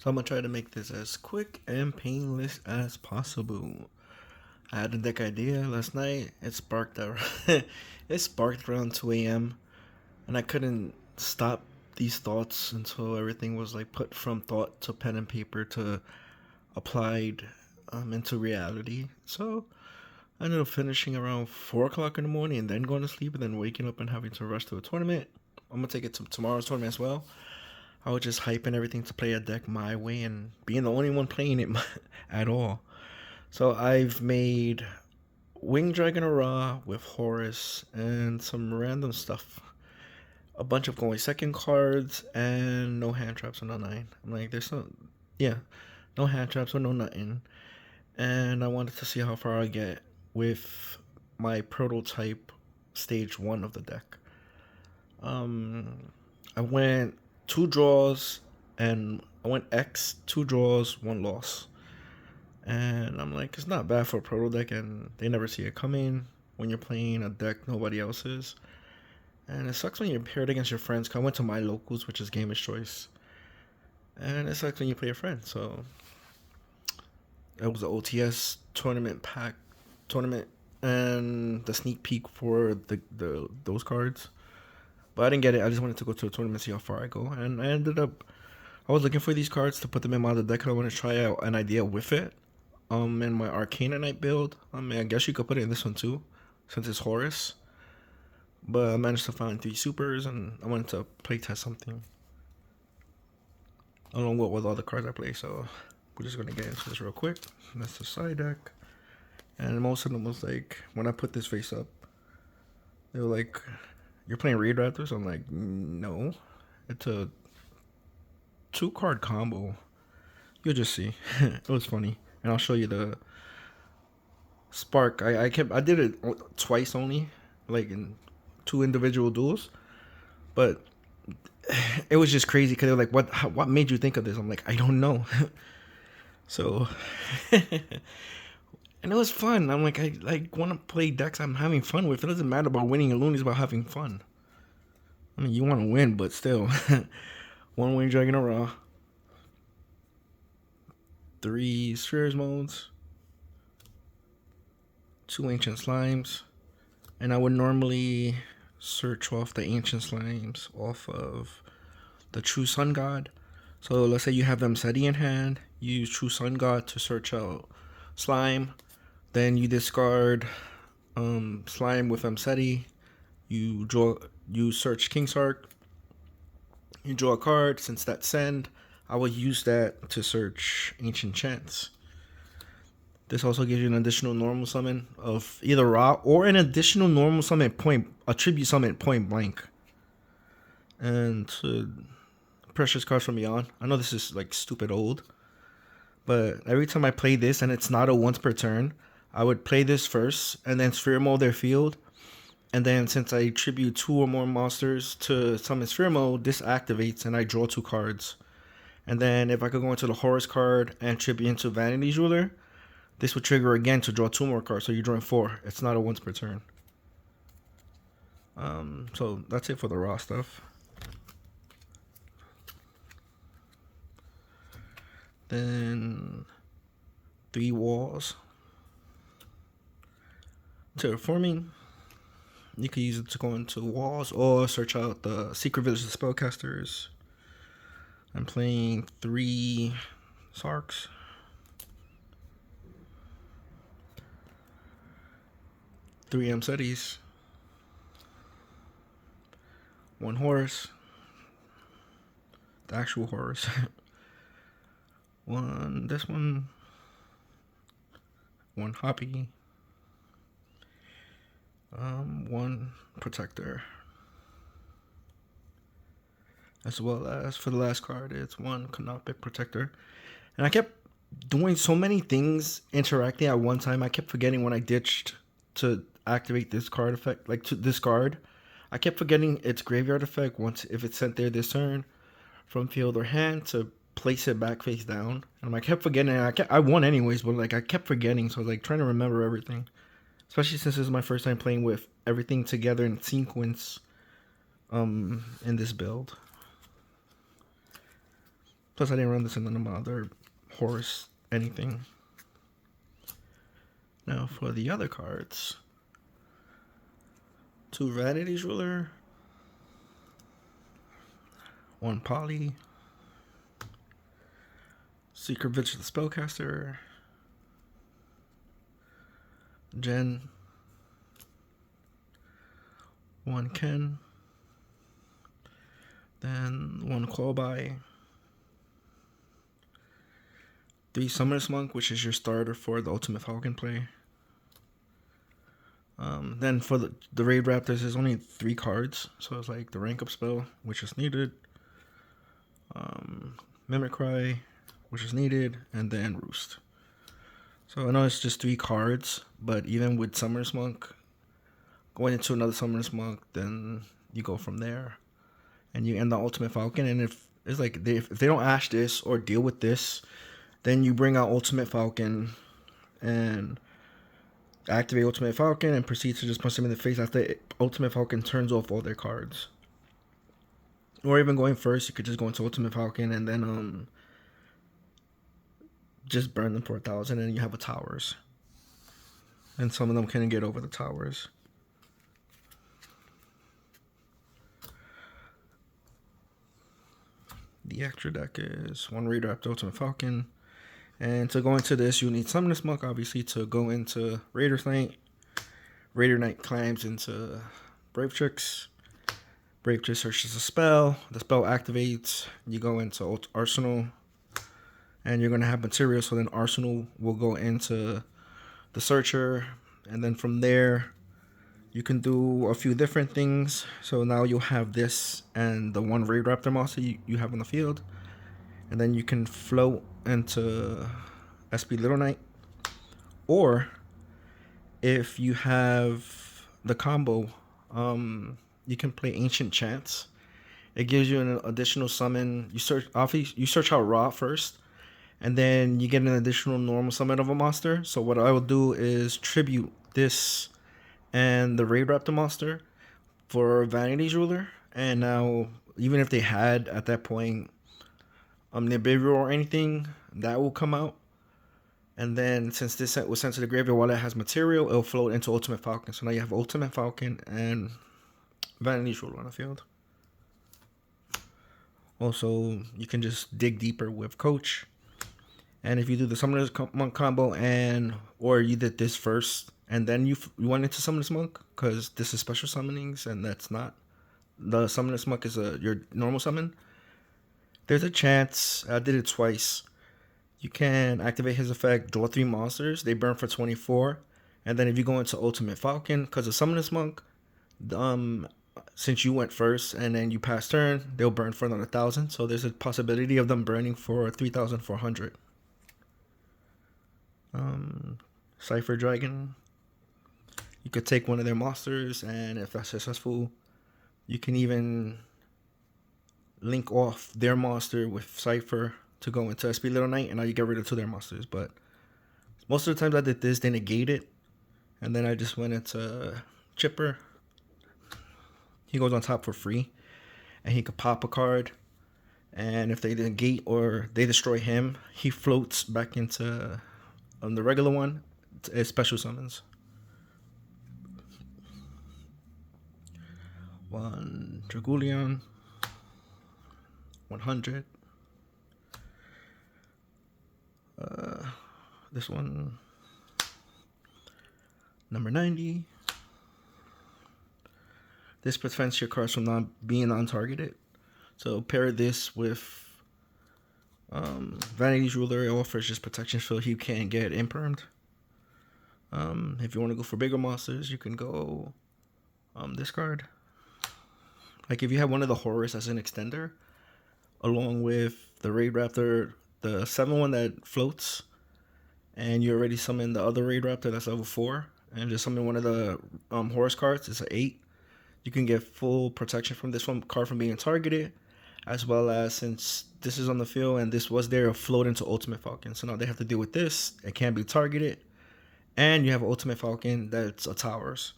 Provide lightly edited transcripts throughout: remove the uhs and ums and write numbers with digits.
So I'm gonna try to make this as quick and painless as possible. I had a deck idea last night. It sparked around 2 a.m. and I couldn't stop these thoughts until everything was like put from thought to pen and paper to applied into reality. So I ended up finishing around 4 o'clock in the morning and then going to sleep and then waking up and having to rush to a tournament. I'm gonna take it to tomorrow's tournament as well. I was just hyping everything to play a deck my way and being the only one playing it at all. So I've made Winged Dragon Ra with Horus and some random stuff. A bunch of going second cards and no hand traps or no nine. I'm like, yeah, no hand traps or no nothing. And I wanted to see how far I get with my prototype stage 1 of the deck. I went 2 draws and I went X, 2 draws, 1 loss. And I'm like, it's not bad for a proto deck, and they never see it coming when you're playing a deck nobody else is. And it sucks when you're paired against your friends. Cause I went to my locals, which is Gamer's Choice. And it sucks when you play a friend. So it was the OTS tournament and the sneak peek for the those cards. But I didn't get it. I just wanted to go to a tournament, see how far I go. And I was looking for these cards to put them in my other deck, and I want to try out an idea with it. In my Arcana Knight build. I guess you could put it in this one too, since it's Horus. But I managed to find 3 supers, and I wanted to play test something. I don't know what with all the cards I play, so we're just gonna get into this real quick. That's the side deck, and most of them was like, when I put this face up, they were like, "You're playing Raid Raptors?" I'm like, "No, it's a 2-card combo." You'll just see. It was funny. And I'll show you the spark. I did it twice only, like in 2 individual duels, but it was just crazy because they were like, what made you think of this? I'm like, I don't know. So and it was fun. I'm like, I like want to play decks I'm having fun with. It doesn't matter about winning or losing, it's about having fun. I mean, you want to win, but still. 1 Winged Dragon Ra, 3 Spheres modes, 2 Ancient Slimes, and I would normally search off the Ancient Slimes off of the True Sun God. So let's say you have Seti in hand, you use True Sun God to search out Slime, then you discard Slime with Seti, you search King's Arc, you draw a card. Since that's send, I will use that to search Ancient Chants. This also gives you an additional normal summon of either Ra or an additional normal summon a tribute summon point blank. And Precious Cards from Beyond. I know this is like stupid old, but every time I play this and it's not a once per turn, I would play this first and then Sphere Mode their field. And then since I tribute 2 or more monsters to summon Sphere Mode, this activates and I draw 2 cards. And then if I could go into the Horus card and tribute into Vanity Jeweler, this would trigger again to draw 2 more cards. So you're drawing 4. It's not a once per turn. So that's it for the raw stuff. Then 3 walls. Terraforming. You can use it to go into walls or search out the Secret Village of Spellcasters. I'm playing 3 Sarks. 3 Setis. 1 Horus. The actual Horus. This one. 1 Hoppy. 1 Protector. As well as for the last card, it's 1 Canopic Protector. And I kept doing so many things interacting at one time. I kept forgetting when I ditched to activate this card effect, like to discard. I kept forgetting its graveyard effect once if it's sent there this turn from field or hand to place it back face down. And I kept forgetting. I won anyways, but like I kept forgetting. So I was like trying to remember everything. Especially since this is my first time playing with everything together in sequence in this build. Plus, I didn't run this in none of my other Horus anything. Now, for the other cards, 2 Vanity's Ruler, 1 Poly, Secret Vigil the Spellcaster, Jen, 1 Ken, then 1 Callby, 3 Summoner's Monk, which is your starter for the Ultimate Falcon play. Then for the Raid Raptors, there's only 3 cards, so it's like the rank up spell, which is needed, Mimicry, which is needed, and then Roost. So I know it's just 3 cards, but even with Summoner's Monk, going into another Summoner's Monk, then you go from there, and you end the Ultimate Falcon. And if it's like if they don't ash this or deal with this, then you bring out Ultimate Falcon and activate Ultimate Falcon and proceed to just punch them in the face after Ultimate Falcon turns off all their cards. Or even going first, you could just go into Ultimate Falcon and then just burn them for 1,000, and you have a towers. And some of them can get over the towers. The extra deck is 1 Raider after Ultimate Falcon. And to go into this, you need Summoner's Monk, obviously, to go into Raider's Knight. Raider Knight climbs into Brave Tricks. Brave Tricks searches a spell. The spell activates. You go into Arsenal. And you're going to have material, so then Arsenal will go into the Searcher. And then from there, you can do a few different things. So now you'll have this and the 1 Raid Raptor monster you have on the field. And then you can float into SP Little Knight. Or if you have the combo, you can play Ancient Chants. It gives you an additional summon. You search out Raw first, and then you get an additional normal summon of a monster. So what I will do is tribute this and the Raid Raptor monster for Vanity's Ruler. And now, even if they had at that point Nibiru or anything, that will come out. And then since this set was sent to the graveyard while it has material, it'll float into Ultimate Falcon. So now you have Ultimate Falcon and Vanity's Ruler on the field. Also, you can just dig deeper with Coach. And if you do the Summoner's Monk combo or you did this first and then you went into Summoner's Monk, because this is special summonings and that's not. The Summoner's Monk is your normal summon. There's a chance, I did it twice, you can activate his effect, draw 3 monsters, they burn for 24, and then if you go into Ultimate Falcon, because of Summoner's Monk, since you went first and then you pass turn, they'll burn for another 1,000, so there's a possibility of them burning for 3,400. Cypher Dragon, you could take one of their monsters, and if that's successful, you can even link off their monster with Cypher to go into SP Little Knight, and now you get rid of 2 of their monsters. But most of the times I did this, they negate it, and then I just went into Chipper. He goes on top for free, and he could pop a card, and if they negate or they destroy him, he floats back into the regular one. It's special summons. 1 Dragulion, 100. This one, number 90. This prevents your cards from not being non-targeted. So pair this with Vanity's Ruler. It offers just protection so he can't get impermed. If you want to go for bigger monsters, you can go this card. Like if you have one of the Horus as an extender, along with the Raid Raptor, the 7-1 that floats, and you already summon the other Raid Raptor that's level 4, and just summon one of the Horus cards, it's an 8. You can get full protection from this one card from being targeted, as well as, since this is on the field and this was there, float into Ultimate Falcon. So now they have to deal with this. It can't be targeted, and you have Ultimate Falcon that's a towers.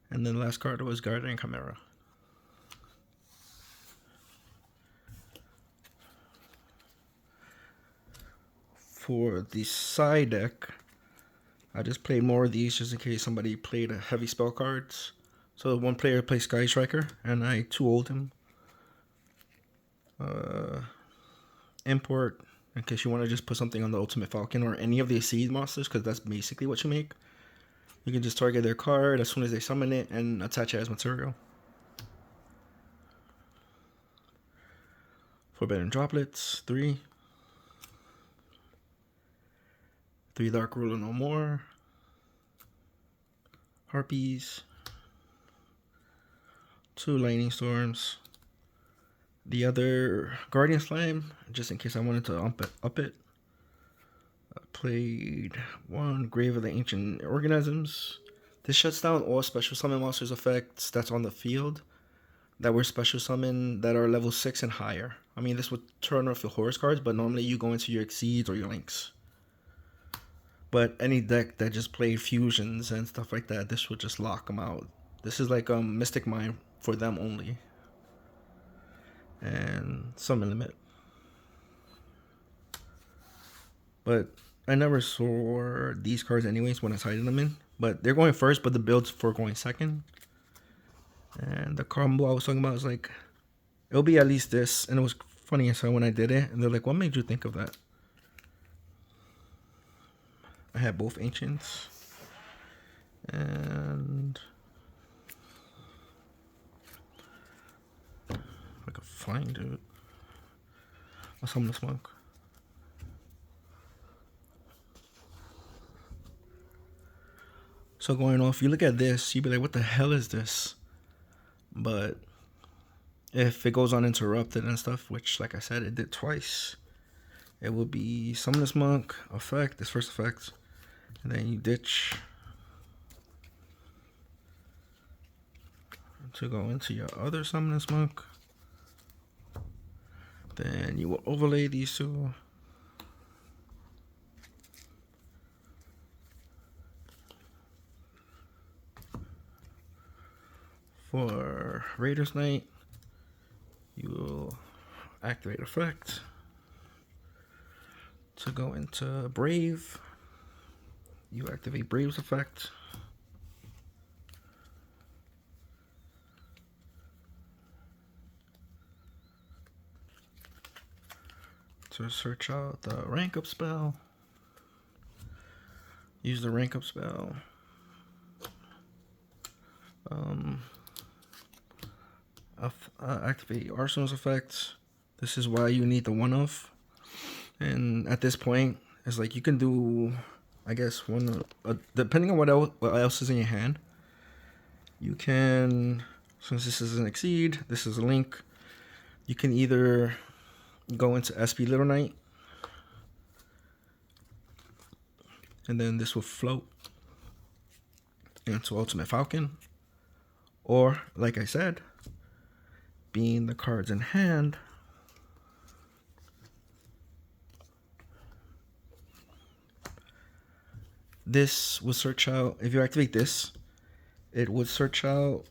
And then the last card was Guardian Chimera. for the side deck, I just played more of these just in case somebody played a heavy spell cards. So one player plays Sky Striker, and I 2-0'd him. Import, in case you want to just put something on the Ultimate Falcon or any of the seed monsters, because that's basically what you make. You can just target their card as soon as they summon it and attach it as material. Forbidden Droplets, 3. 3 Dark Ruler no more. Harpies. 2 Lightning Storms. The other Guardian Slime, just in case I wanted to up it. I played 1 Grave of the Ancient Organisms. This shuts down all special summon monsters effects that's on the field that were special summon that are level 6 and higher. I mean, this would turn off the Horus cards, but normally you go into your Exceeds or your Links. But any deck that just played fusions and stuff like that, this would just lock them out. This is like Mystic Mine for them only. And summon limit. But I never saw these cards anyways when I sided them in. But they're going first, but the build's for going second. And the combo I was talking about is like, it'll be at least this. And it was funny as hell when I did it. And they're like, what made you think of that? I had both Ancients. And I could find it. I'll summon the Smoke. So going off, you look at this, you'd be like, what the hell is this? But if it goes uninterrupted and stuff, which like I said, it did twice, it will be Summonous Monk effect, this first effect, and then you ditch to go into your other Summonous Monk. Then you will overlay these two. For Raider's Knight, you will activate effect to go into Brave. You activate Brave's effect. To search out the rank up spell. Use the rank up spell. Activate Arsenal's effects. This is why you need the one-off. And at this point, it's like you can do, I guess, one, depending on what else is in your hand. You can, since this is an Exceed, this is a Link, you can either go into SP Little Knight, and then this will float into Ultimate Falcon, or like I said, being the cards in hand, this will search out, if you activate this, it would search out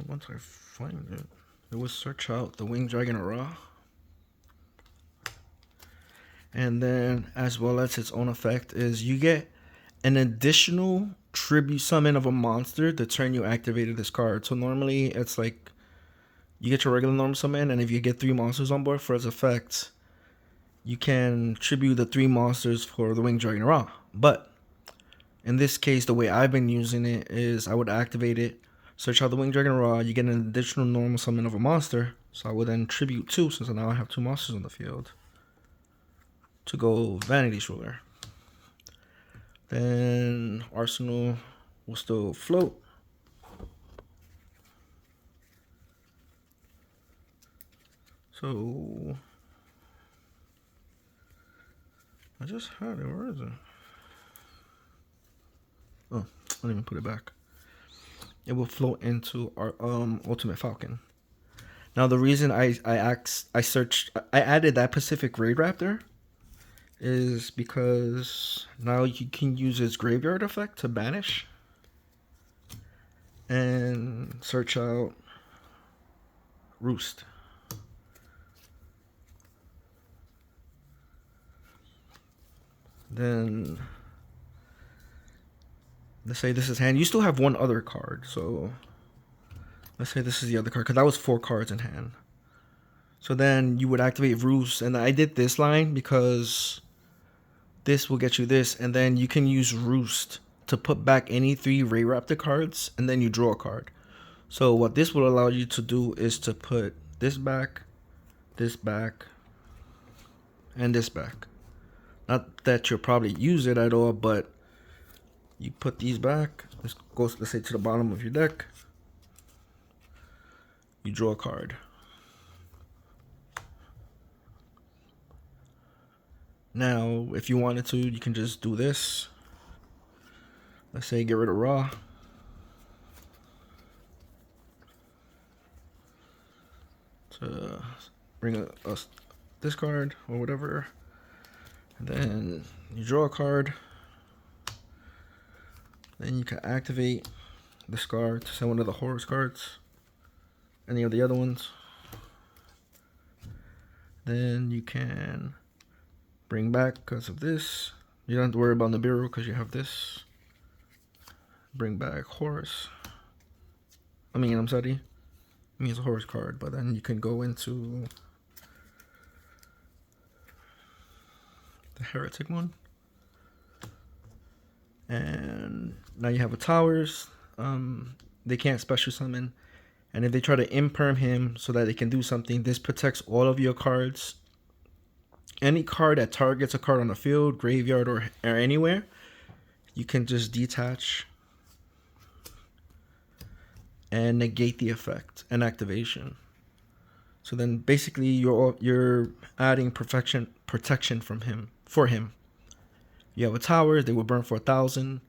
once I find it, it will search out the Winged Dragon Ra. And then, as well as its own effect, is you get an additional tribute summon of a monster the turn you activated this card. So normally it's like you get your regular normal summon, and if you get 3 monsters on board for its effects, you can tribute the 3 monsters for the Winged Dragon Ra. But in this case, the way I've been using it is I would activate it, search out the Winged Dragon Ra, you get an additional normal summon of a monster. So I would then tribute 2, since now I have 2 monsters on the field, to go Vanity's Ruler. Then Arsenal will still float. So I just had it. Where is it? Oh, I didn't even put it back. It will float into our Ultimate Falcon. Now the reason I added that Pacific Raid Raptor is because now you can use its graveyard effect to banish. and search out Roost. Then let's say this is hand. You still have one other card, so let's say this is the other card because that was 4 cards in hand. So then you would activate Roost, and I did this line because this will get you this, and then you can use Roost to put back any 3 Ray Raptor cards, and then you draw a card. So what this will allow you to do is to put this back, and this back. Not that you'll probably use it at all, but you put these back. This goes, let's say, to the bottom of your deck. You draw a card. Now, if you wanted to, you can just do this. Let's say get rid of Raw. To bring us this card or whatever. And then you draw a card. Then you can activate this card to send one of the Horus cards. Any of the other ones. Then you can bring back because of this. You don't have to worry about Nibiru because you have this. Bring back Horus. I'm sorry. I mean, it's a Horus card, but then you can go into the Heretic one. And now you have a Towers. They can't special summon. And if they try to imperm him so that they can do something, this protects all of your cards. Any card that targets a card on the field, graveyard, or anywhere, you can just detach and negate the effect and activation. So then basically you're adding protection from him for him. You have a Tower, they will burn for 1,000,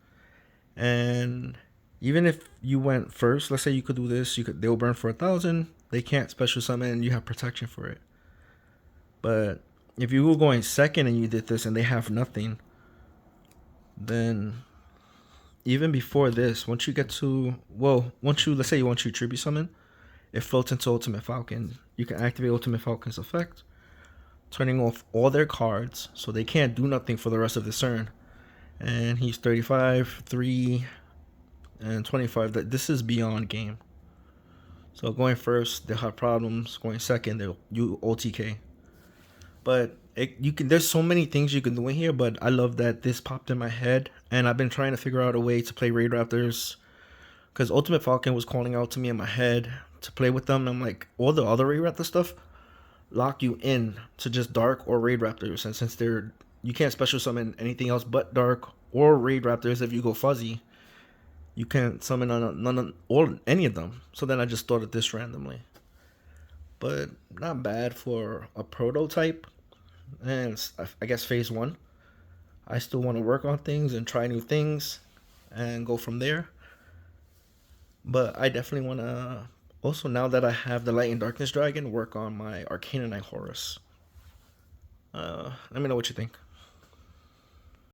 and even if you went first, let's say you could do this, they'll burn for 1,000. They can't special summon, and you have protection for it. But if you were going second and you did this and they have nothing, then even before this, let's say you want to tribute summon, it floats into Ultimate Falcon. You can activate Ultimate Falcon's effect, turning off all their cards so they can't do nothing for the rest of the turn. And he's 35, 3, and 25. This is beyond game. So going first, they'll have problems. Going second, you OTK. But there's so many things you can do in here, but I love that this popped in my head, and I've been trying to figure out a way to play Raid Raptors because Ultimate Falcon was calling out to me in my head to play with them. And I'm like, all the other Raid Raptor stuff lock you in to just Dark or Raid Raptors, and since you can't special summon anything else but Dark or Raid Raptors. If you go fuzzy, you can't summon any of them. So then I just thought of this randomly, but not bad for a prototype. And I guess phase 1. I still want to work on things and try new things and go from there. But I definitely want to also, now that I have the Light and Darkness Dragon, work on my Arcanine Horus. Let me know what you think.